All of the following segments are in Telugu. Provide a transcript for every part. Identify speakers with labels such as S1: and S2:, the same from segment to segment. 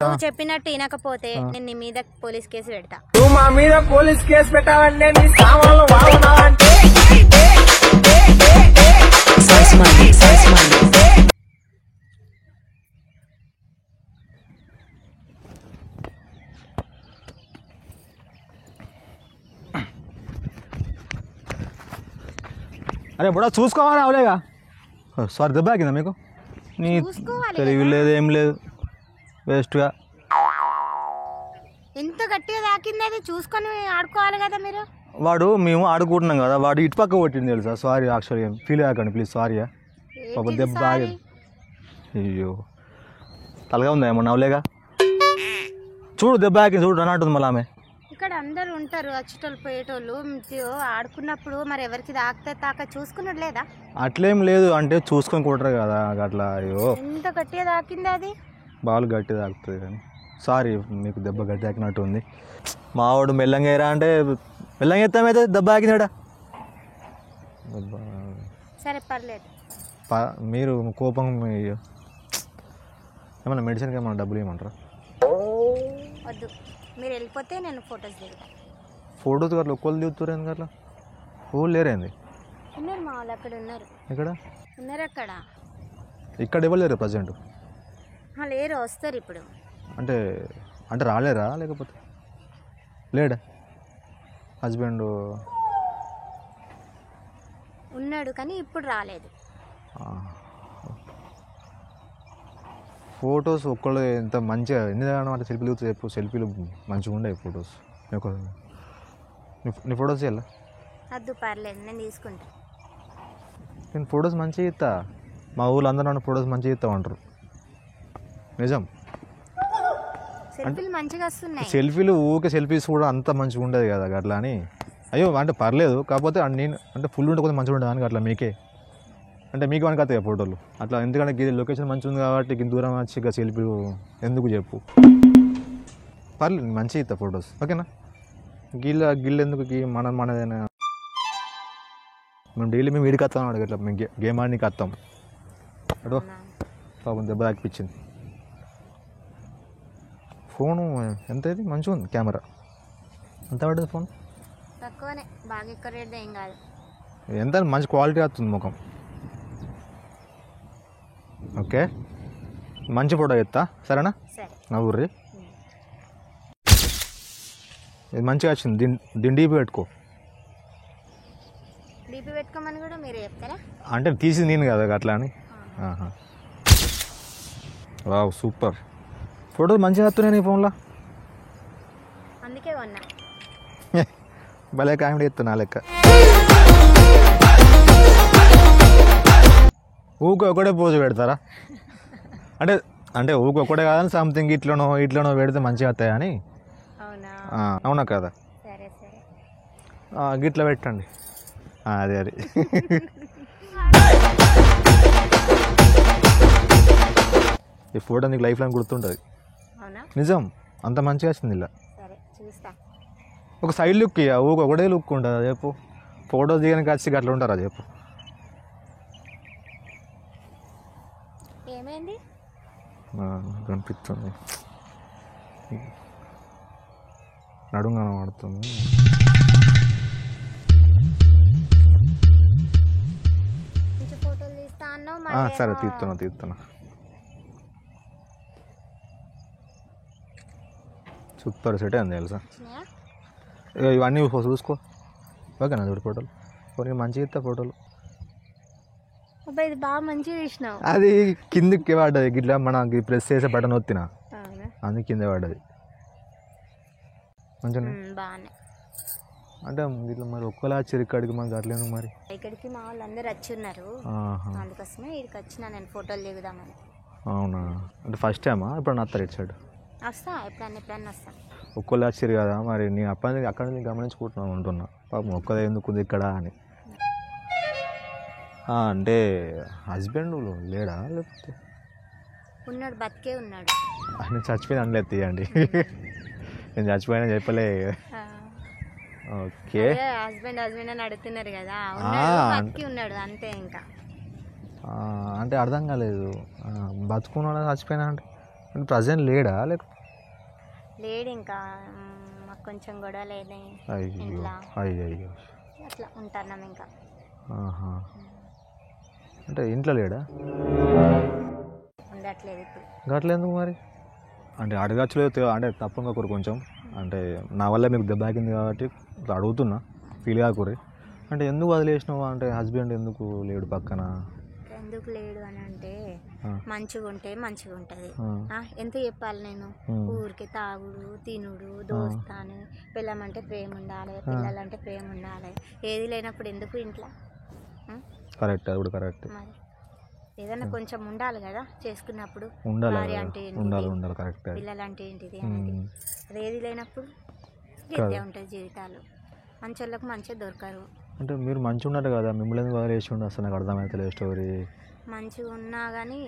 S1: నువ్వు చెప్పినట్టు వినకపోతే నేను నీ మీద పోలీస్ కేసు పెడతా.
S2: నువ్వు మా మీద పోలీస్ కేసు పెట్టాలంటే నీ సామాన్లు వాడున్నావంటే
S3: అరే బుడా చూసుకోవాలి అవలేగా. సారీ దెబ్బ తాకిందా మీకు? నీ తెలివి లేదు ఏం లేదు, వేస్ట్గా.
S1: ఎంత గట్టిగా తాకింది అది చూసుకొని ఆడుకోవాలి కదా మీరు.
S3: వాడు మేము ఆడుకుంటున్నాం కదా, వాడు ఇటు పక్క కొట్టింది తెలుసా. సారీ యాక్చువల్లీ ఫీల్ అయ్యాకండి ప్లీజ్. సారీ పాప దెబ్బ తాగి. అయ్యో తలగా ఉందా ఏమన్నా అవలేగా. చూడు దెబ్బ తాకింది చూడు అని అంటుంది మళ్ళీ ఆమె.
S1: ఇక్కడ అందరు ఉంటారు వచ్చేటోళ్ళు పోయేటోళ్ళు, ఆడుకున్నప్పుడు మరి ఎవరికి తాకితే తాక చూసుకున్నట్టు లేదా?
S3: అట్లేం లేదు, అంటే చూసుకొని కొట్టరు కదా అట్లా. అయ్యో
S1: ఎంత గట్టిగా తాకింది అది.
S3: బాల్ గట్టి తాకుతుంది కానీ. సారీ మీకు దెబ్బ గట్టి తాకినట్టు ఉంది. మావాడు మెల్లంగా ఎరా అంటే మెల్లంగా ఎత్తామైతే దెబ్బ తాకినాడా.
S1: సరే పర్లేదు.
S3: మీరు కోపం ఏమన్నా మెడిసిన్కి ఏమన్నా డబ్బులు ఇవ్వమంటారా?
S1: వద్దు, మీరు వెళ్ళిపోతే నేను ఫొటోస్ దిగుతాను.
S3: ఫోటోస్ అట్లా ఒక్కళ్ళు దిగుతారు ఎందుకు అట్లా? ఓళ్ళు లేరేంది?
S1: ఉన్నారు మా వాళ్ళు అక్కడ ఉన్నారు.
S3: ఇక్కడ
S1: ఉన్నారు అక్కడ.
S3: ఇక్కడ ఇవ్వలేరు ప్రజెంట్?
S1: లేరు, వస్తారు ఇప్పుడు.
S3: అంటే అంటే రాలేరా లేకపోతే లేడా? హస్బెండ్
S1: ఉన్నాడు కానీ ఇప్పుడు రాలేదు.
S3: ఫొటోస్ ఒక్కళ్ళు ఎంత మంచిగా ఎన్ని అంటే సెల్ఫీలు చెప్పు. సెల్ఫీలు మంచిగా ఉండే ఫొటోస్. నీ ఫొటోస్ ఎలా?
S1: వద్దు పర్లేదు, నేను తీసుకుంటా.
S3: నేను ఫొటోస్ మంచిగా ఇస్తా. మా ఊళ్ళో అందరూ నన్ను ఫొటోస్ మంచిగా ఇస్తా అంటారు. నిజం.
S1: సెల్ఫీలు మంచిగా వస్తున్నాయి.
S3: సెల్ఫీలు ఊకే సెల్ఫీస్ కూడా అంత మంచిగా ఉండదు కదా అట్లా అని. అయ్యో అంటే పర్లేదు, కాకపోతే నేను అంటే ఫుల్ ఉంటే కొంచెం మంచిగా ఉండదు అని అట్లా మీకే అంటే మీకు మనకు వస్తాయి ఫోటోలు అట్లా. ఎందుకంటే లొకేషన్ మంచిగా ఉంది కాబట్టి ఇంత దూరం వచ్చి ఇక సెల్ఫీలు ఎందుకు చెప్పు. పర్లేదు మంచిగా ఇస్తా ఫొటోస్, ఓకేనా? గిల్ ఎందుకు మనదేనా? మేము డైలీ మేము వీడికి వస్తాం అడిగి అట్లా మేము గేమ్ ఆడికి వస్తాం. అడో పాపం దెబ్బ తాకిపించింది. ఫోను ఎంత ఇది మంచిగా ఉంది, కెమెరా ఎంత పడుతుంది ఫోన్?
S1: తక్కువనే, బాగా ఎక్కువ రేట్ ఏం కాదు.
S3: ఎంత మంచి క్వాలిటీ వస్తుంది ముఖం. ఓకే మంచి ఫోటో ఎత్తా సరేనా?
S1: సరే
S3: నా ఊర్రి ఇది మంచిగా వచ్చింది. దీని డీపీ పెట్టుకో.
S1: డీపీ పెట్టుకోమని కూడా మీరు చెప్తారా?
S3: అంటే తీసింది నేను కదా అట్లా అని. వావ్ సూపర్ ఫోటోలు మంచిగా వస్తున్నాయి నీ ఫోన్లో.
S1: అందుకే కొన్నా.
S3: భలే కామెడీ ఎత్తున్నా లెక్క. ఊకి ఒకటే పోజు పెడతారా? అంటే అంటే ఊకి ఒకటే కాదని సంథింగ్ ఇట్లనో పెడితే మంచిగా వస్తాయి అని. అవునా కదా?
S1: సరే సరే
S3: గిట్లా పెట్టండి. అదే అది. ఈ ఫోటో నీకు లైఫ్ లాంగ్ గుర్తుంటుంది. నిజం అంత మంచిగా వచ్చింది ఇలా. ఒక సైడ్ లుక్ ఇక ఊకి ఒకటే లుక్ ఉంటుంది చెప్పు. ఫోటో దిగడానికి వచ్చి అట్లా ఉంటారా చెప్పు?
S1: ఏమైంది
S3: కనిపిస్తుంది, నడుము కనబడుతుంది. సరే తీస్తున్నా. సూపర్ సెట్ అయింది తెలుసా. ఇవన్నీ చూసుకో, ఓకేనా? చూడు ఫోటోలు కొన్ని మంచిగా ఇస్తా ఫోటోలు.
S1: ఇది బాగా మంచిగా తీసినావు.
S3: అది కిందికి పడ్డది గిట్లా మనకి ప్రెస్ చేసే బటన్ వత్తినా అందుకు కింద పడ్డది. మంచిగా అంటే ఇట్లా మరి ఒక్కలా వచ్చారు ఇక్కడికి, మనకి అట్లేదు మరి.
S1: ఇక్కడికి మా వాళ్ళు అందరు వచ్చి ఉన్నారు, అందుకోసమే ఇక్కడికి వచ్చిన నేను ఫోటోలు దిగుదామని.
S3: అవునా? అంటే ఫస్ట్ టైమా ఎప్పుడన్నా వస్తారు ఇటు సైడ్?
S1: వస్తా ఎప్పుడన్నా వస్తాను.
S3: ఒక్కళ్ళు వచ్చారు కదా మరి, నీ అక్కడ నుంచి గమనించుకుంటున్నాను ఉంటున్నా. పాపం ఒక్కదే ఎందుకు ఇక్కడ అని. అంటే హస్బెండ్ లేడా లేకపోతే?
S1: ఉన్నాడు, బతికే ఉన్నాడు.
S3: నేను చచ్చిపోయిన అనలేదు తీయండి. నేను చచ్చిపోయినా చెప్పలే. ఓకే
S1: హస్బెండ్ అని అడుగుతున్నారు కదా, బతికి ఉన్నాడు అంతే. ఇంకా
S3: అంటే అర్థం కాలేదు, బతుకున్నాడా చచ్చిపోయినా అంటే? అంటే ప్రజెంట్ లేడా లేక
S1: లేడు ఇంకా. మాకు కొంచెం గొడవ లేదే
S3: అయ్యో
S1: ఇంట్లో,
S3: అయ్యో
S1: అట్లా ఉంటున్నాం ఇంకా.
S3: ఆహా. అంటే ఇంట్లో లేడా?
S1: ఉండట్లేదు ఇప్పుడు.
S3: గట్లేందుకు మరి? అంటే అడగచ్చులేదు అంటే తప్పగా కూర కొంచెం, అంటే నా వల్ల మీకు దెబ్బ తాకింది కాబట్టి ఇట్లా అడుగుతున్నా, ఫీల్ కాకూరి. అంటే ఎందుకు వదిలేసినావు అంటే హస్బెండ్ ఎందుకు లేడు పక్కన?
S1: ఎందుకు లేడు అని అంటే మంచిగా ఉంటే మంచిగా ఉంటుంది. ఎంత చెప్పాలి నేను? ఊరికి తాగుడు తినుడు దోస్తాను, పిల్లమంటే ప్రేమ ఉండాలి, పిల్లలంటే ప్రేమ ఉండాలి. ఏది లేనప్పుడు ఎందుకు ఇంట్లో?
S3: కరెక్ట్, అది కూడా కరెక్ట్.
S1: మరి ఏదైనా కొంచెం ఉండాలి కదా చేసుకున్నప్పుడు.
S3: ఉండాలి
S1: భార్య అంటే
S3: ఉండాలి
S1: ఏంటిది,
S3: ఉండాలి కరెక్ట్.
S1: పిల్లలు అంటే ఏంటిది అనేది. అది ఏది లేనప్పుడు ఇదే ఉంటుంది జీవితాలు. మంచోళ్ళకు మంచిగా దొరకరు.
S3: అంటే మీరు మంచిగా ఉన్నారు కదా, మిమ్మల్ని ఎందుకు వదిలేసి ఉండి అసలు నాకు అర్థమవుతలేదు స్టోరీ.
S1: మంచిగా ఉన్నా కానీ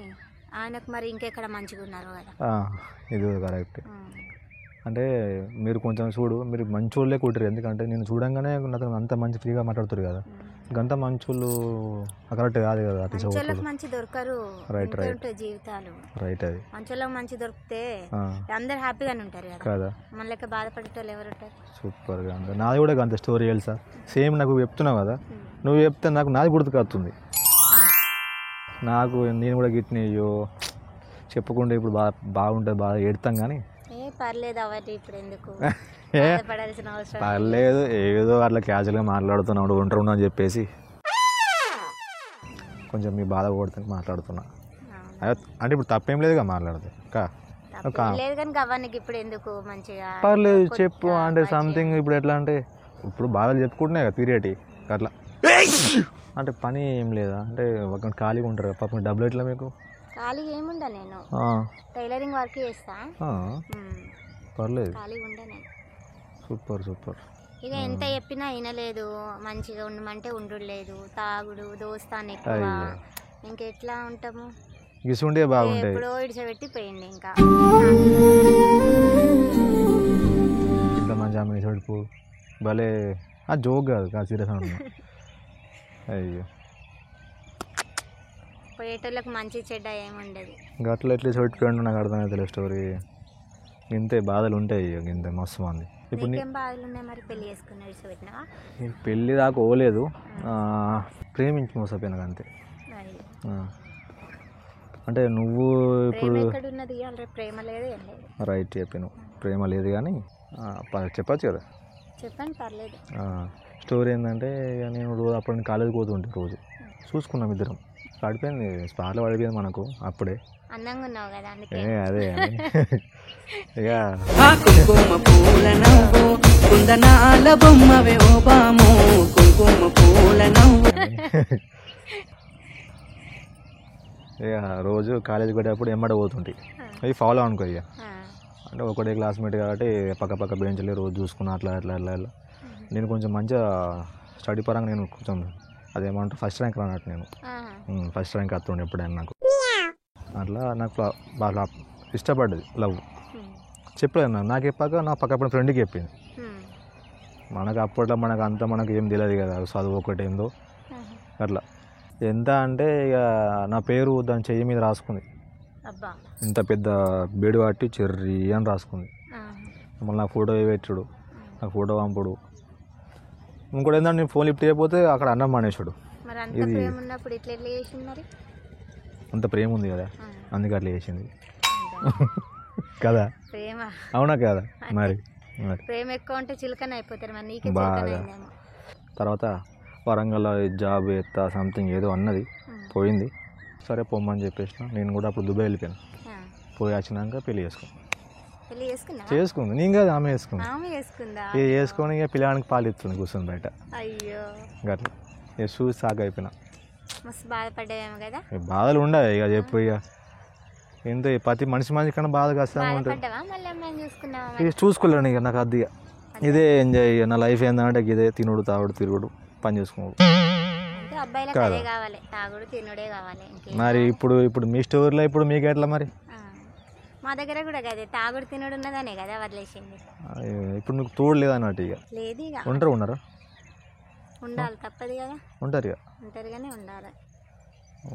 S1: ఆయనకు మరి ఇంకెక్కడ మంచిగా ఉన్నారు కదా.
S3: ఇది కూడా కరెక్ట్. అంటే మీరు కొంచెం చూడు, మీరు మంచోళ్ళే కుట్టారు. ఎందుకంటే నేను చూడంగానే నాతో అంత మంచి ఫ్రీగా మాట్లాడుతారు కదా, గంత మంచోళ్ళు కరెక్ట్ కాదు కదా.
S1: మంచోళ్ళకి మంచి దొరకరు.
S3: రైట్ రైట్
S1: జీవితాలు
S3: రైట్. అది
S1: మంచోళ్ళకి మంచి దొరికితే అందరు హ్యాపీగానే ఉంటారు కదా.
S3: కదా,
S1: మన లెక్క బాధపడేటోళ్ళు ఎవరు ఉంటారు?
S3: సూపర్గా అంత నాది కూడా అంత స్టోరీ తెలుసా. సేమ్ నాకు చెప్తున్నావు కదా, నువ్వు చెప్తే నాకు నాది గుర్తుకొస్తుంది. నాకు నేను కూడా గిట్టినయ్యో చెప్పకుండా ఇప్పుడు బాగుంటుంది, బాగా ఏడుతాం కానీ
S1: పర్లేదు అవన్నీ ఇప్పుడు ఎందుకు పడాల్సిన అవసరం
S3: పర్లేదు. ఏదో అట్లా క్యాజువల్గా మాట్లాడుతున్నాడు ఉంటారు అని చెప్పేసి కొంచెం మీ బాధ కొడుతుంది మాట్లాడుతున్నా. అంటే ఇప్పుడు తప్పేం లేదుగా మాట్లాడితే
S1: లేదు కానీ గవ్వానికి ఇప్పుడు ఎందుకు మంచిగా
S3: పర్లేదు చెప్పు. అంటే సంథింగ్ ఇప్పుడు ఎట్లా అంటే ఇప్పుడు బాధలు చెప్పుకుంటున్నాయి కదా తీరేటి అట్లా. అంటే పని ఏం లేదా అంటే ఒక ఖాళీగా ఉంటారు కదా పాపం, డబ్బులు ఎట్లా మీకు?
S1: ఖాళీగా ఏముండా, నేను టైలరింగ్ వర్క్ చేస్తా.
S3: పర్లేదు,
S1: ఖాళీగా ఉండా నేను.
S3: Super super.
S1: ఇక ఎంత చెప్పినా వినలేదు, మంచిగా ఉండమంటే ఉండలేదు, తాగుడు దోస్తాను ఎక్కువ. ఇంకెట్లా ఉంటాము?
S3: గిసుండే బాగుంటాయి.
S1: ఎప్పుడో ఇడిచబెట్టి పోయింది. ఇంకా
S3: ఇంత మంచి ఆమె చడుపు భలే. జోక్ కాదు సీరియస్ అన్నా. అయ్యో
S1: పోయేటోళ్ళకి మంచి చెడ్డ ఏముండదు.
S3: గట్ల ఎట్లా చోటుకోండి నాకు అర్థమవుతుంది స్టోరీ. ఇంతే బాధలు ఉంటాయి ఇంత మస్తు మంది. ఇప్పుడు
S1: బాధలు ఉన్నాయి మరి. పెళ్లి చేసుకున్నా
S3: పెళ్ళి దాకా పోలేదు, ప్రేమించి మోసపోయినా అంతే. అంటే నువ్వు ఇప్పుడు
S1: ప్రేమ లేదు ఏం లేదు.
S3: రైట్ చెప్పాను, ప్రేమ లేదు కానీ చెప్పచ్చు కదా.
S1: చెప్పండి పర్లేదు.
S3: స్టోరీ ఏంటంటే ఇక నేను రోజు అప్పుడు కాలేజీకి పోతుంటే రోజు చూసుకున్నాం ఇద్దరం. పడిపోయింది స్పాట్లో పడిపోయింది మనకు అప్పుడే.
S1: అందంగా ఉన్నావు కదా అందుకే.
S3: అదే ఇక
S4: కుంకుమ పూల నవ్వు కుందనాల బొమ్మవే ఓ బాము కుంకుమ పూల నవ్వు.
S3: ఇక రోజు కాలేజీకి పోయేటప్పుడు ఎమ్మడ పోతుంటాయి, అవి ఫాలో అనుకో. ఇక అంటే ఒకటే క్లాస్మేట్ కాబట్టి పక్క బెంచ్లే రోజు చూసుకున్నా అట్లా అట్లా అట్లా అట్లా. నేను కొంచెం మంచిగా స్టడీ పరంగా నేను కొంచెం అదేమంటారు ఫస్ట్ ర్యాంక్ అన్నట్టు. నేను ఫస్ట్ ర్యాంక్ వస్తుండే ఎప్పుడైనా నాకు. అట్లా నాకు బాగా ఇష్టపడ్డది లవ్. చెప్పలేదు నాకు చెప్పాక నా పక్క ఫ్రెండ్కి చెప్పింది. మనకు అప్పట్లో మనకు ఏం తెలియదు కదా, చదువు ఒకటి ఏందో అట్లా. ఎంత అంటే ఇక నా పేరు దాని చెయ్యి మీద రాసుకుంది. ఇంత పెద్ద బేడు పట్టి చెర్రీ అని రాసుకుంది. మళ్ళీ నా ఫోటో పెట్టుడు, నాకు ఫోటో పంపుడు. ఇంకోటి ఏంటంటే నేను ఫోన్ లిఫ్ట్ చేయకపోతే అక్కడ అన్నం మానేసాడు. ఇది అంత ప్రేమ ఉంది కదా అందుకే అట్లా చేసింది కదా. అవునా కదా మరి.
S1: ప్రేమ ఎక్కువ ఉంటే చిలకన అయిపోతారు
S3: బాగా. తర్వాత వరంగల్లో జాబ్ ఎత్తా సంథింగ్ ఏదో అన్నది, పోయింది. సరే పొమ్మని చెప్పేసిన. నేను కూడా అప్పుడు దుబాయ్ వెళ్ళిపోయాను. పోయి వచ్చినాక పెళ్ళి చేసుకుంది. నేను కాదు ఆమె చేసుకుంది. చేసుకొని ఇక పిల్లడానికి పాలు ఇస్తుంది కూర్చొని బయట. గట్లా ఇక చూసి సాగు అయిపోయినా. బాధలు ఉండవు ఇక చెప్పు. ఇక ఎంత ప్రతి మనిషి కన్నా బాధ కష్టంగా ఉంటుంది. ఇక చూసుకోలేను ఇక నాకు అది. ఇదే ఎంజాయ్. నా లైఫ్ ఏంటంటే ఇదే తినుడు తాగుడు తిరుగుడు పని చేసుకున్నాడు. మరి ఇప్పుడు మీ స్టోరీలో ఇప్పుడు మీకు ఎట్లా మరి?
S1: మా దగ్గర కూడా కదే తాగుడు తినుడు ఉన్నదనే కదా వదిలేసింది.
S3: ఇప్పుడు నీకు తోడు లేదన్నట్టు. ఇక
S1: లేదు, ఇక
S3: ఉన్నారా?
S1: ఉండాలి తప్పదు కదా. ఒంటరిగానే ఉండాలి.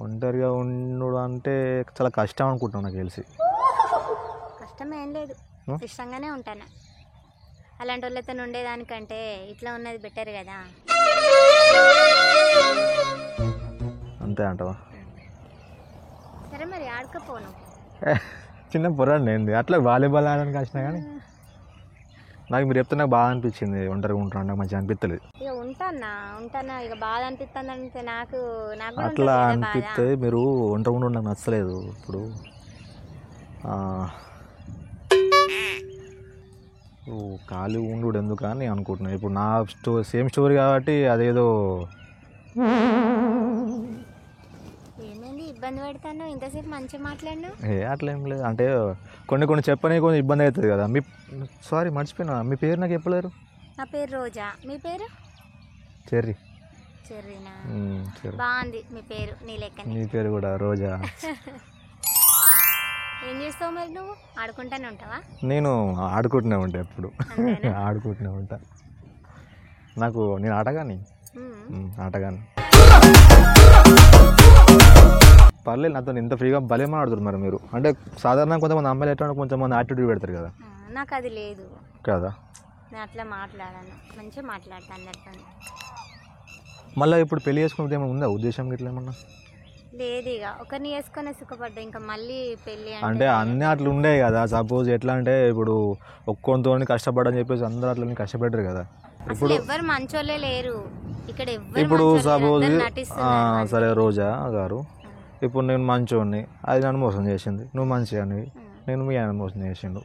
S3: ఒంటరిగా ఉండడం అంటే చాలా కష్టం అనుకుంటున్నాను నాకు తెలిసి.
S1: ఇష్టం ఏం లేదు, ఇష్టంగానే ఉంటాను. అలాంటి వాళ్ళతో ఉండేదానికంటే ఇట్లా ఉన్నది బెటర్ కదా.
S3: అంతే అంటవా?
S1: సరే మరి ఆడుకోపోను.
S3: చిన్న పొరాడు ఏంది అట్లా వాలీబాల్ ఆడడానికి వచ్చినా కానీ నాకు మీరు చెప్తే నాకు బాగా అనిపించింది. ఒంటరిగా ఉంటాను, నాకు మంచిగా అనిపించలేదు.
S1: ఇక ఉంటానా ఇక బాధ అనిపిస్తుంది అంటే నాకు కూడా
S3: అట్లా
S1: ఉంటుంది కదా
S3: అనిపిస్తే మీరు ఒంటరిగా ఉండడం నాకు నచ్చలేదు. ఇప్పుడు ఖాళీ ఉండు ఎందుకు అని అనుకుంటున్నాను. ఇప్పుడు నా సేమ్ స్టోరీ కాబట్టి అదేదో
S1: ఏమైంది ఇబ్బంది పెడతాను ఇంతసేపు మంచిగా మాట్లాడినా.
S3: అట్లా ఏం లేదు, అంటే కొన్ని చెప్పని కొంచెం ఇబ్బంది అవుతుంది కదా. సారీ మర్చిపోయినా, మీ పేరు నాకు చెప్పలేరు.
S1: నా పేరు రోజా, మీ పేరు?
S3: చెర్రీ.
S1: చెర్రీనా?
S3: చెర్రీ
S1: బాగుంది మీ పేరు, నీ లెక్కనే.
S3: నీ పేరు కూడా రోజా.
S1: ఏం చేస్తావు మరి నువ్వు? ఆడుకుంటానే ఉంటావా?
S3: నేను ఆడుకుంటూనే ఉంటా, ఎప్పుడు ఆడుకుంటూనే ఉంటా. నేను ఆటగాని పర్లేదు, నాతో ఇంత ఫ్రీగా భలే మాట్లాడుతారు మరి మీరు. అంటే సాధారణంగా కొంతమంది అమ్మాయిలు ఎట్లా కొంచెంమంది యాటిట్యూడ్ పెడతారు కదా.
S1: నాకు అది లేదు
S3: కదా.
S1: నేను అట్లా మాట్లాడాను, మంచిగా మాట్లాడతాను అందరితో.
S3: మళ్ళీ ఇప్పుడు పెళ్లి చేసుకునేది ఏమైనా ఉందా ఉద్దేశం ఇట్లా ఏమన్నా?
S1: లేదు, ఇక ఒకరిని వేసుకొని సుఖపడ్డా, ఇంకా మళ్ళీ పెళ్ళి
S3: అంటే అన్నీ అట్లా ఉండే కదా. సపోజ్ ఎట్లా అంటే ఇప్పుడు ఒక్కొంతో కష్టపడని చెప్పేసి అందరూ అట్లా కష్టపెట్టారు కదా.
S1: ఇప్పుడు ఎవరు మంచోళ్ళే లేరు ఇక్కడ.
S3: ఇప్పుడు సపోజ్ సరే రోజా గారు, ఇప్పుడు నేను మంచోడిని, అది నన్ను మోసం చేసింది. నువ్వు మంచి అని, నేను మీ ఆయన మోసం చేసిండు.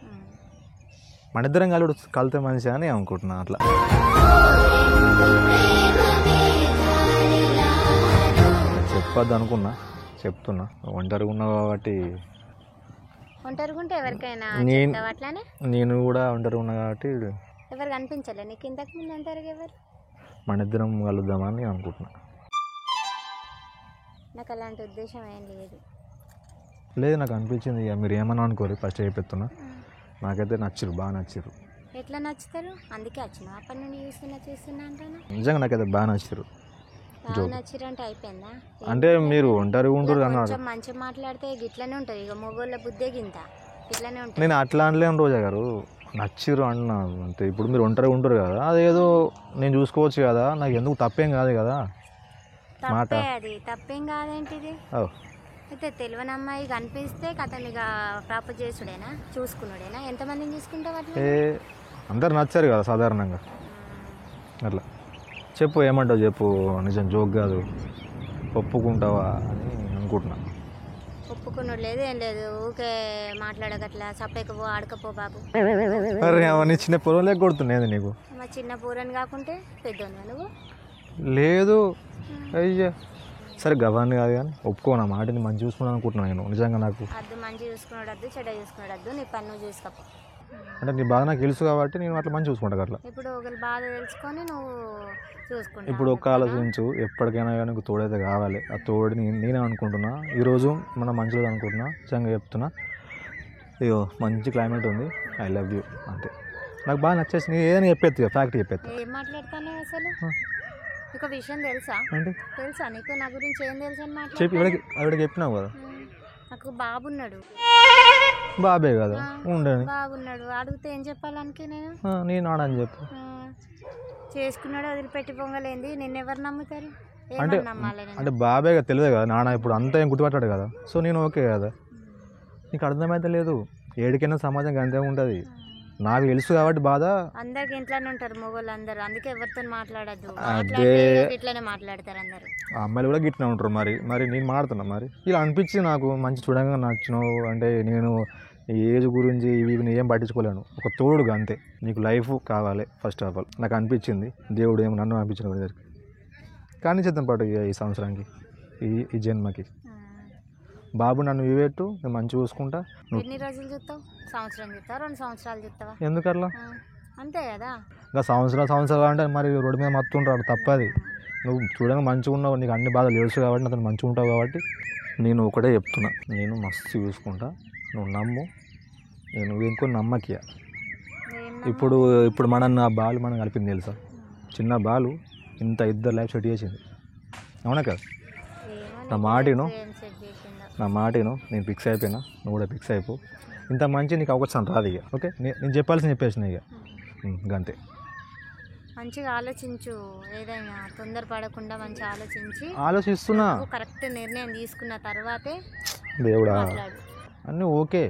S3: మన ఇద్దరం కలితే మంచి అని అనుకుంటున్నా. అట్లా చెప్పద్దు అనుకున్నా, చెప్తున్నా. ఒంటరిగా ఉన్నా కాబట్టి.
S1: ఒంటరిగా ఉంటే ఎవరికైనా అట్లానే
S3: నేను కూడా ఒంటరిగా ఉన్నా కాబట్టి
S1: ఎవరు కనిపించలే నీకు ఇంతకు ముందు ఒంటరిగా ఎవరు?
S3: మన ఇద్దరం కలుద్దామని అనుకుంటున్నా.
S1: నాకు అలాంటి ఉద్దేశం ఏం లేదు.
S3: లేదు, నాకు అనిపించింది. ఇక మీరు ఏమన్నా అనుకోరు, ఫస్ట్ అయిపోతున్నా. నాకైతే నచ్చిరు, బాగా నచ్చిరు.
S1: ఎట్లా నచ్చుతారు? అందుకే వచ్చిన అప్పటి నుండి చూస్తున్నా అంటాను.
S3: నిజంగా నాకైతే బాగా నచ్చిరు.
S1: నచ్చిరంటే అయిపోయిందా?
S3: అంటే మీరు ఒంటరిగా ఉంటారు అన్నారు.
S1: మంచిగా మాట్లాడితే గిట్లనే ఉంటుంది, ఇక మొగోళ్ళ బుద్ధే గింత ఇట్లానే ఉంటుంది.
S3: నేను అట్లా అనలేను రోజా గారు, నచ్చిరు అన్నా అంతే. ఇప్పుడు మీరు ఒంటరిగా ఉంటారు కదా, అదేదో నేను చూసుకోవచ్చు కదా, నాకు ఎందుకు తప్పేం కాదు కదా. మాట
S1: అది తప్పేం కాదేంటిది. అయితే తెలియని అమ్మాయి కనిపిస్తే కథం ఇక ప్రాపర్ చేసుడేనా, చూసుకున్నాడేనా? ఎంతమందిని చూసుకుంటావు అట్లా?
S3: అందరు నచ్చారు కదా సాధారణంగా. అట్లా చెప్పు, ఏమంటావు చెప్పు. నిజం జోక్ కాదు, ఒప్పుకుంటావా అని అనుకుంటున్నా.
S1: ఒప్పుకున్నాడు లేదు ఏం లేదు, ఊకే మాట్లాడకట్లా సపరేకపో ఆడకపో బాబు.
S3: అరే అవన్నీ చిన్న పొలంలో కొడుతున్నాయి నీకు.
S1: మా చిన్న పూరని కాకుంటే పెద్దోను నువ్వు.
S3: లేదు అయ్యా, సరే గవాన్ని కాదు కానీ ఒప్పుకోనా మాటని మంచి చూసుకున్నాను అనుకుంటున్నాను నేను. నిజంగా నాకు
S1: అద్దు మంచి చూసుకున్నాడు వద్దు, చెడ్డ చూసుకున్నాడు వద్దు, నీ పని నువ్వు చూసుకోపో.
S3: అంటే నీ బాధ నాకు తెలుసు కాబట్టి నేను అట్లా మంచి చూసుకుంటా. అట్లా
S1: ఇప్పుడు ఒకరి బాధ తెలుసుకొని నువ్వు చూసుకుంటా.
S3: ఇప్పుడు ఒక్క ఆలోచించు, ఎప్పటికైనా కానీ నీకు తోడైతే కావాలి. ఆ తోడుని నేనే అనుకుంటున్నా. ఈరోజు మన మంచిగా అనుకుంటున్నా, నిజంగా చెప్తున్నా. అయ్యో మంచి క్లైమేట్ ఉంది, ఐ లవ్ యూ అంతే. నాకు బాగా నచ్చేసి నేను ఏదైనా చెప్పేది, ఫ్యాక్ట్ చెప్పేది.
S1: ఏం మాట్లాడతాను అసలు? ఒక విషయం తెలుసా? తెలుసా నీకు నా గురించి ఏం తెలుసు అని
S3: చెప్పి ఆవిడకి చెప్పినావు కదా.
S1: నాకు బాబున్నాడు.
S3: బాబే కదా ఉండని.
S1: బాబున్నాడు, అడిగితే ఏం చెప్పాలనికి
S3: నేను ఆడని చెప్పు.
S1: చేసుకున్నాడు వదిలిపెట్టి పొంగలేంది, నిన్నెవరు నమ్ముతారు?
S3: అంటే బాబే కదా, తెలియదు కదా నాన్న. ఇప్పుడు అంతా ఏం గుర్తుపట్టాడు కదా, సో నేను ఓకే కదా. నీకు అర్థమైతే లేదు, ఏడికైనా సమాజం అంతే ఉంటుంది. నాకు తెలుసు కాబట్టి బాధ.
S1: అందరికి ఇంట్లోనే ఉంటారు మొగోళ్ళు అందరూ, అందుకే ఎవరితో మాట్లాడద్దు.
S3: అదే
S1: ఇట్లానే మాట్లాడతారు అందరు.
S3: అమ్మాయిలు కూడా గిట్లా ఉంటారు. మరి నేను మాడుతున్నా. మరి ఇలా అనిపించింది నాకు, మంచి చూడంగా నచ్చినావు. అంటే నేను ఏజ్ గురించి ఇవి ఏం పట్టించుకోలేను, ఒక తోడుగా అంతే. నీకు లైఫ్ కావాలి ఫస్ట్ ఆఫ్ ఆల్ నాకు అనిపించింది. దేవుడు ఏమో నన్ను అనిపించిన దగ్గరికి కానీ చేద్దాం పాటు ఈ సంవత్సరానికి, ఈ జన్మకి. బాబు నన్ను ఇవేట్టు, నేను మంచి చూసుకుంటా.
S1: ఎన్ని రోజులు చూస్తావు? సంవత్సరం చూస్తావా, 2 సంవత్సరాలు చూస్తావా?
S3: ఎందుకట్లా?
S1: అంతే కదా.
S3: ఇంకా సంవత్సరాలు అంటే మరి రోడ్డు మీద మత్తుంటాడు, తప్పది. నువ్వు చూడంగా మంచిగా ఉన్నావు, నీకు అన్ని బాధలు తెలుసు కాబట్టి, అతను మంచిగా ఉంటావు కాబట్టి నేను ఒకటే చెప్తున్నా, నేను మస్తు చూసుకుంటా. నువ్వు నమ్ము, నేను ఇంకో నమ్మకియ. ఇప్పుడు మన బాలు మనం కలిపింది తెలుసా, చిన్న బాలు ఇంత ఇద్దరు లైఫ్ సెట్ చేసింది. అవునా కదా? నా మాటను నేను ఫిక్స్ అయిపోయినా, నువ్వు కూడా ఫిక్స్ అయిపో. ఇంత మంచి నీకు అవకాశం రాదు ఇక ఓకే నేను చెప్పాల్సింది చెప్పేసిన ఇక అంతే.
S1: మంచిగా ఆలోచించు, ఏదైనా తొందరపడకుండా మంచిగా
S3: ఆలోచిస్తున్నా.
S1: కరెక్ట్ నిర్ణయం తీసుకున్న తర్వాతే
S3: దేవుడా
S1: మాట్లాడు.
S3: అన్నీ ఓకే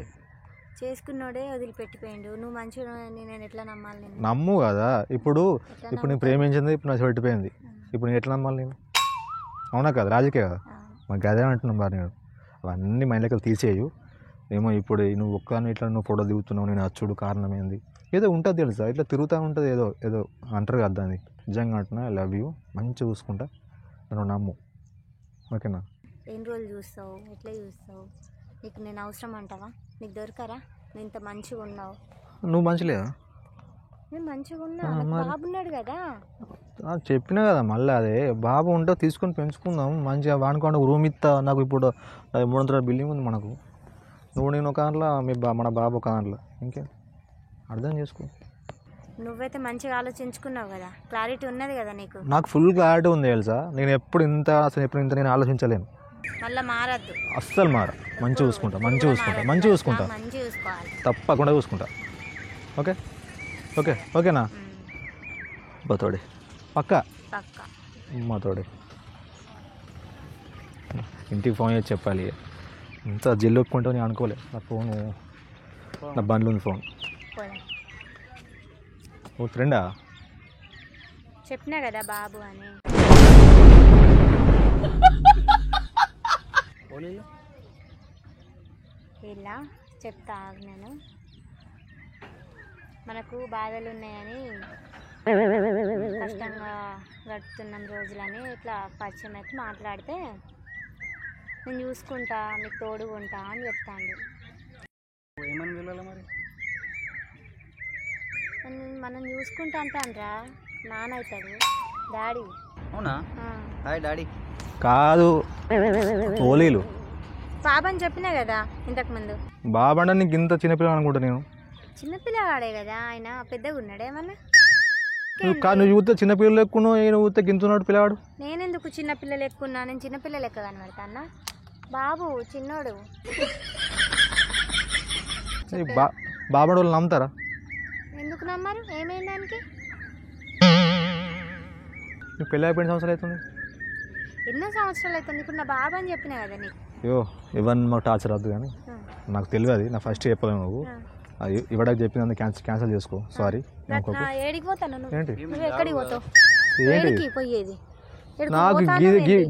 S1: చేసుకున్నోడే వదిలిపెట్టిపోయిండు. నువ్వు మంచిగా నేను ఎట్లా నమ్మాలి?
S3: నమ్ము కదా. ఇప్పుడు నేను ప్రేమించింది, ఇప్పుడు నాకు పెట్టిపోయింది. ఇప్పుడు నేను ఎట్లా నమ్మాలి? నేను అవునా కదా, రాజకీయ కదా. మాకు అదే అంటున్నాం బాగా. నేను అవన్నీ మైండ్లోకి తీసేయు. ఏమో ఇప్పుడు నువ్వు ఒక్కదాన్ని ఇట్లా నువ్వు ఫోటో దిగుతున్నావు, నేను అచ్చుడు కారణం ఏంది ఏదో ఉంటుంది తెలుసా, ఇట్లా తిరుగుతూ ఉంటుంది. ఏదో అంటారు కదా దాన్ని. నిజంగా అంటున్నా, ఐ లవ్ యూ, మంచిగా చూసుకుంటా, నన్ను నమ్ము ఓకేనా.
S1: ఎన్ని రోజులు చూస్తావు, ఎట్లా చూస్తావు? నీకు నేను అవసరం అంటావా? నీకు దొరకరా? నువ్వు ఇంత మంచిగా ఉన్నావు.
S3: నువ్వు మంచిలేదా?
S1: నేను మంచిగా ఉన్నా, బాబున్నాడు కదా.
S3: చెప్పినా కదా మళ్ళీ అదే బాబు ఉంటే తీసుకొని పెంచుకుందాం మంచిగా. వాడుకోండి రూమ్ ఇస్తా, నాకు ఇప్పుడు 300 బిల్డింగ్ ఉంది మనకు. నువ్వు నేను ఒక దాంట్లో, మన బాబు ఒక దాంట్లో. ఇంకే అర్థం చేసుకో.
S1: నువ్వైతే మంచిగా ఆలోచించుకున్నావు కదా, క్లారిటీ ఉన్నది కదా నీకు.
S3: నాకు ఫుల్ క్లారిటీ ఉంది తెలుసా. నేను ఎప్పుడు ఇంత నేను ఆలోచించలేను.
S1: మళ్ళీ మారద్దు,
S3: అస్సలు మార. మంచిగా చూసుకుంటా, మంచిగా చూసుకుంటా, తప్పకుండా చూసుకుంటా. ఓకే ఓకే ఓకేనా బతోడే పక్క మాతోడే. ఇంటికి ఫోన్ చేసి చెప్పాలి. ఇంత జల్లు ఒప్పుకుంటావు నేను అనుకోలే. నా ఫోను నా బండ్లు ఉంది ఫోన్. ఓ ఫ్రెండా?
S1: చెప్పినా కదా బాబు అని. ఇలా చెప్తా నేను. మనకు బాధలు ఉన్నాయని, కష్టంగా గడుపుతున్నాం రోజులని ఇట్లా పరిచయం అయితే మాట్లాడితే, నేను చూసుకుంటా, మీకు తోడుగా ఉంటా అని చెప్తాను. మనం చూసుకుంటా అంటానరా, నాన్న అవుతాడు డాడీ.
S4: అవునా? Hi daddy.
S3: కాదు ఓలీలు
S1: బాబా అని చెప్పినా కదా ఇంతకుముందు.
S3: బాబా అంటే నీకు ఇంత చిన్నపిల్ల అనుకుంటా నేను.
S1: చిన్నపిల్లవాడే కదా ఆయన, పెద్దగా ఉన్నాడేమన్నా.
S3: నువ్వు చూస్తే చిన్నపిల్లలు ఎక్కువ, నువ్వు చూస్తే గింతున్నాడు పిల్లవాడు.
S1: నేనెందుకు చిన్నపిల్లలు ఎక్కువ? నేను చిన్నపిల్లలు ఎక్కువ కనబడతా అన్న. బాబు చిన్నోడు.
S3: బాబాడు వాళ్ళు నమ్ముతారా?
S1: ఎందుకు నమ్మరు? ఏమైంది దానికి?
S3: నీ పెళ్ళి అయిపోయిన సంవత్సరాలు అవుతుంది.
S1: ఎన్నో సంవత్సరాలు అవుతుంది. ఇప్పుడు నా బాబా అని చెప్పినా కదా నీకు.
S3: అయ్యో ఇవన్నీ మాకు టార్చర్ వద్దు కానీ, నాకు తెలియదు. నా ఫస్ట్ చెప్పలేవు నువ్వు. ఇవ్వడానికి చెప్పింది క్యాన్సిల్ చేసుకో. సారీ.
S1: ఏడికి పోతాను నువ్వు?
S3: ఏంటి
S1: నువ్వు ఎక్కడికి పోతావు?
S3: ఏంటి
S1: పోయేది?
S3: నాకు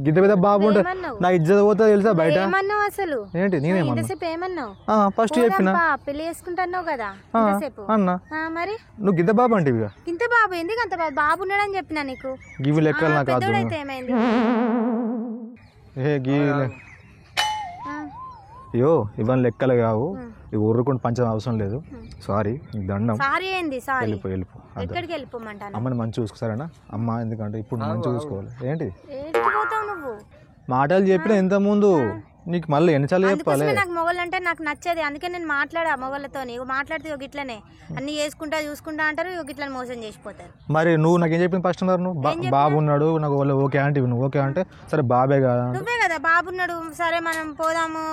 S3: గిద్ద పెద్ద బాబు ఉంటే నా ఇజ్జత్ పోతా తెలుసా బయట.
S1: ఏమన్నావు అసలు?
S3: ఏంటి నేనేమన్నా?
S1: ఏమన్నావు?
S3: ఫస్ట్ చెప్పినా
S1: పెళ్లి చేసుకుంటున్నావు కదా
S3: అన్నా.
S1: మరి
S3: నువ్వు గిద్ద బాబు అంటే
S1: ఇంత బాబు ఎందుకు? అంత బాబు ఉన్నాడని చెప్పినా నీకు.
S3: గివి లెక్కలు నాకు కాదు.
S1: ఏమైంది?
S3: అయ్యో ఇవన్నీ లెక్కలు కావు. ఇవి ఊరుకుంటూ పంచడం అవసరం లేదు. సారీ, దండం.
S1: సారీ ఏంది? సారీ
S3: వెళ్ళిపో.
S1: ఎక్కడికి వెళ్ళిపోమంటాను?
S3: అమ్మని మంచి చూసుకోసారేనా అమ్మ? ఎందుకంటే ఇప్పుడు మంచి చూసుకోవాలి. ఏంటి
S1: నువ్వు
S3: మాటలు చెప్పిన ఎంత ముందు నీకు మళ్ళీ ఎన్నిసార్లు చెప్పాలి?
S1: నాకు మొగలు అంటే నాకు నచ్చేది, అందుకే నేను మాట్లాడా మొగలతో. మాట్లాడితే గిట్లనే అన్ని చేసుకుంటా చూసుకుంటా అంటారు, గిట్లని మోసం చేసిపోతారు.
S3: మరి నువ్వు నాకేం చెప్పింది ఫస్ట్? నువ్వు బాబు ఉన్నాడు నాకు వాళ్ళు ఓకే అంటే నువ్వు ఓకే అంటే సరే బాబే కదా.
S1: నువ్వే కదా బాబున్నాడు, సరే మనం పోదాము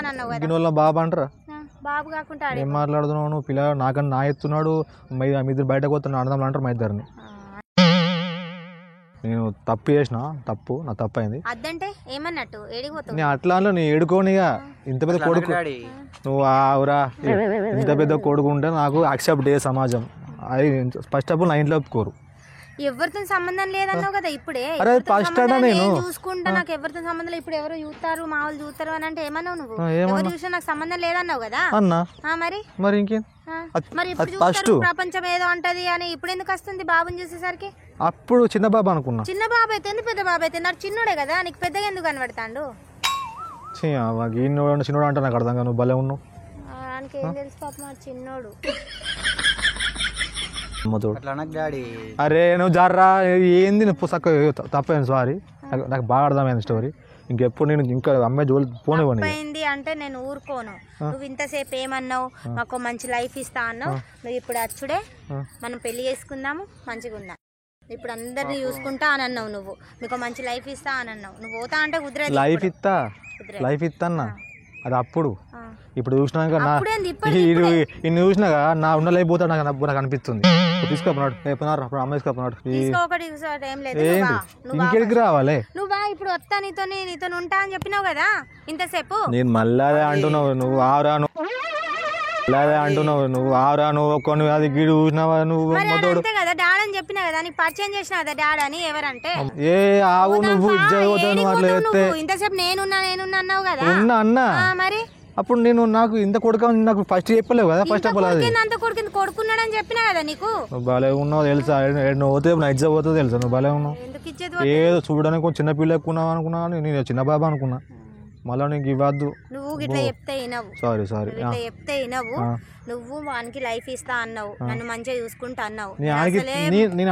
S1: అన్నావు కదా.
S3: బాబు అంటారా?
S1: బాబు కాకుండా
S3: ఏం మాట్లాడుతున్నావు నువ్వు? పిల్లలు నాకన్నా నా ఎత్తున్నాడు, మీ ఇద్దరు బయటకు పోతున్నా అన్నదమ్ములు అంటారు మా ఇద్దరిని. నేను తప్పు చేసిన, తప్పు నా తప్పు అయింది.
S1: అదంటే ఏమన్నట్టు?
S3: నేను అట్లా నీ ఏడుకోనిగా. ఇంత పెద్ద కొడుకు నువ్వు ఆవురా, ఇంత పెద్ద కొడుకు ఉంటే నాకు యాక్సెప్ట్ చేయ సమాజం. అది ఫస్ట్ ఆఫ్ ఆల్ నా ఇంట్లో ఒప్పుకోరు.
S1: ఎవరితో సంబంధం లేదన్నావు కదా ఇప్పుడే. నేను చూసుకుంటా, నాకు ఎవరితో సంబంధం లేదు. ఇప్పుడు ఎవరు చూస్తారు, మా వాళ్ళు చూస్తారు అని అంటే ఏమన్నావు నువ్వు? ఎవరు చూసినా నాకు సంబంధం లేదన్నావు కదా అన్నా. మరి ఇంకేం? మరి ఇప్పుడు ప్రపంచం ఏదో ఉంటది అని ఇప్పుడు ఎందుకు వస్తుంది బాబుని చూసేసరికి?
S3: అప్పుడు చిన్న బాబు అనుకున్నా.
S1: చిన్న బాబు అయితే పెద్ద బాబు అయితే నాకు చిన్నోడే కదా, నీకు పెద్దగా ఎందుకు కనబడతాడు?
S3: చిన్నోడు అంటే నాకు అర్థం కాదు. నువ్వు భలే ఉన్నావు.
S1: ఆయనకి ఏం తెలుసు పాపం, చిన్నోడు.
S3: అరే నువ్వు జర్రా ఏంది తప్పైంది. సారీ, నాకు బాగా అర్థమైంది స్టోరీ. ఇంకెప్పుడు నేను ఇంకా అమ్మాయి జోలి పోనివ్వండి
S1: అంటే నేను ఊరుకోను. నువ్వు ఇంతసేపు ఏమన్నావు? మాకు మంచి లైఫ్ ఇస్తా అన్నావు. నువ్వు ఇప్పుడు అచ్చుడే, మనం పెళ్లి చేసుకుందాము, మంచిగా ఉందా. ఇప్పుడు అందరినీ చూసుకుంటా అని అన్నావు నువ్వు. మీకు మంచి లైఫ్ ఇస్తా అని అన్నావు. నువ్వు పోతా అంటే కుదరదు.
S3: లైఫ్ ఇస్తా అన్నా అది అప్పుడు
S1: ఆ.
S3: ఇప్పుడు చూసినాక నా
S1: అప్పుడేంది,
S3: ఇన్ని చూసినాక నా ఉండలేకపోతాడు నాకు అనిపిస్తుంది. తీసుకోపోనాడు రేపున్నారు అప్పుడు అమ్మ తీసుకోపోనాడు.
S1: తీసుకోకటి ఏం లేదు.
S3: ఏంటి ఇంకెడికి రావాలి?
S1: నువ్వు బా ఇప్పుడు వస్తా నీతో ఉంటా అని చెప్పినావు కదా ఇంతసేపు.
S3: నేను మళ్ళీ అదే అంటున్నావు నువ్వు ఆవరాను నువ్వు ఒక్కని అది గీడు చూసినావా నువ్వు
S1: అంతే కదా డాడ్ అని చెప్పినా కదా నీకు పరిచయం చేసిన కదా డాడ్ అని. ఎవరంటే
S3: ఏ ఆవు నువ్వు అట్లా చెప్తే
S1: ఇంతసేపు నేనున్నా అన్నావు కదా.
S3: ఉన్నా అన్నా
S1: మరి
S3: అప్పుడు నేను నాకు ఇంత కొడుకు నాకు ఫస్ట్ చెప్పలేవు కదా. ఫస్ట్ ఆఫ్ ఆల్ అది
S1: అంత కొడుకున్నాడని చెప్పినా కదా నీకు.
S3: నువ్వు భలే ఉన్నావు తెలుసా. నువ్వు పోతే నైట్ పోతే తెలుసా నువ్వు భలే ఉన్నావు.
S1: ఎందుకు ఇచ్చేది
S3: ఏదో చూడడానికి కొంచెం చిన్న పిల్ల ఎక్కున్నావు అనుకున్నా కానీ నేను చిన్న బాబా అనుకున్నా. మళ్ళీ నీకు ఇవ్వద్దు.
S1: నువ్వు గిట్లా చెప్తే వినవు.
S3: సారీ
S1: ఇట్లా చెప్తే వినవు. నువ్వు వానికి లైఫ్ ఇస్తా అన్నావు, నన్ను మంచిగా చూసుకుంటా అన్నావు.
S3: నేను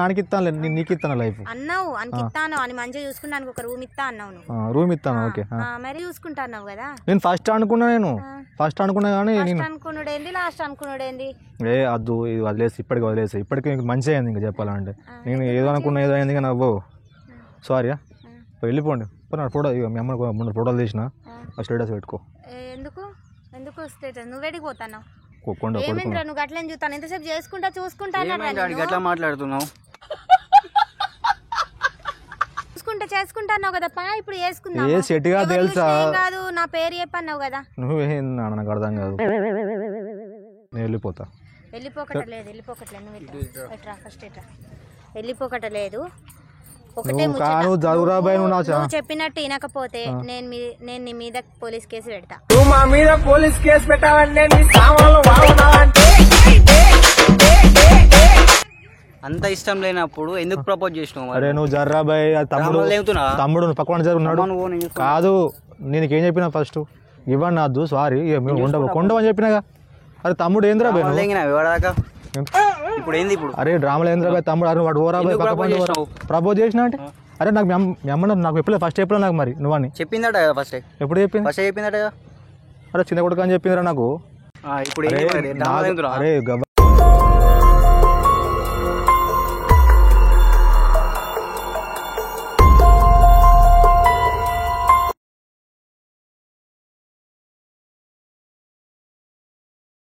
S3: ఆనికిస్తాను నీకు ఇస్తాను లైఫ్
S1: అన్నావు. అనికి ఇస్తాను అని మంచిగా చూసుకుంటానికి ఒక రూమ్ ఇస్తా అన్నావు నువ్వు.
S3: రూమ్ ఇస్తాను ఓకే.
S1: మరి చూసుకుంటా అన్నావు కదా.
S3: నేను ఫస్ట్ అనుకున్నా కానీ నేను
S1: అనుకున్నాడేంది లాస్ట్ అనుకున్నాడేంది.
S3: అద్దు ఇది వదిలేసి ఇప్పటికి మంచిగా అయింది. ఇంకా చెప్పాలంటే నేను ఏదో అనుకున్నా ఏదో అయింది కానీ అవ్వవు. సారీ వెళ్ళిపోండి. ఫోటో మీ అమ్మ 3 ఫోటోలు తీసిన స్టేటస్ పెట్టుకో.
S1: ఎందుకు స్టేటస్ నువ్వు వేడికి పోతాను.
S3: ఏమైందిరా
S1: నువ్వు గట్లని చూస్తాను ఎంతసేపు చూసుకుంటా
S4: ఎట్లా మాట్లాడుతున్నావు?
S1: చేసుకుంటా అన్నావు కదా. ఇప్పుడు వేసుకుందాం.
S3: ఏ సెట్గా తెలుసా
S1: కాదు నా పేరు చెప్పన్నావు కదా.
S3: నువ్వే నాకు అర్థం కాదు. నేను వెళ్ళిపోతా.
S1: వెళ్ళిపోకట్లేదు నువ్వు ఫస్ట్ వెళ్ళిపోకట్లేదు. ఒకటే నువ్వు చెప్పినట్టు వినకపోతే నేను నీ మీద పోలీస్ కేసు పెడతా.
S2: నువ్వు మా మీద పోలీస్ కేసు పెట్టావంటే నీ సామాన్లు వాగున్నావంటే.
S4: అంత ఇష్టం లేనప్పుడు ఎందుకు ప్రపోజ్ చేసినావు?
S3: అరే నువ్వు జర్రాబాయ్ తమ్ముడు పక్కన జరుగున్నాడు కాదు. నేను ఏం చెప్పినా ఫస్ట్ ఇవ్వండి అద్దు సారీ కొండవని చెప్పినాగా. అరే తమ్ముడు ఏంద్రా బాయ్
S4: ఇప్పుడు ఏంది ఇప్పుడు?
S3: అరే డ్రామాలు ఏంద్రా బాయ్ తమ్ముడు. అరే వాడు ఓరా ప్రపోజ్ చేసినా అంటే అరే నాకు మీ అమ్మ నాకు ఎప్పుడు ఫస్ట్ చెప్పలే నాకు. మరి నువ్వని
S4: చెప్పిందట ఫస్ట్. ఎప్పుడు చెప్పిందట?
S3: అరే చిన్న కొడుకు అని చెప్పిందిరా నాకు.
S4: ఇప్పుడు
S3: అరే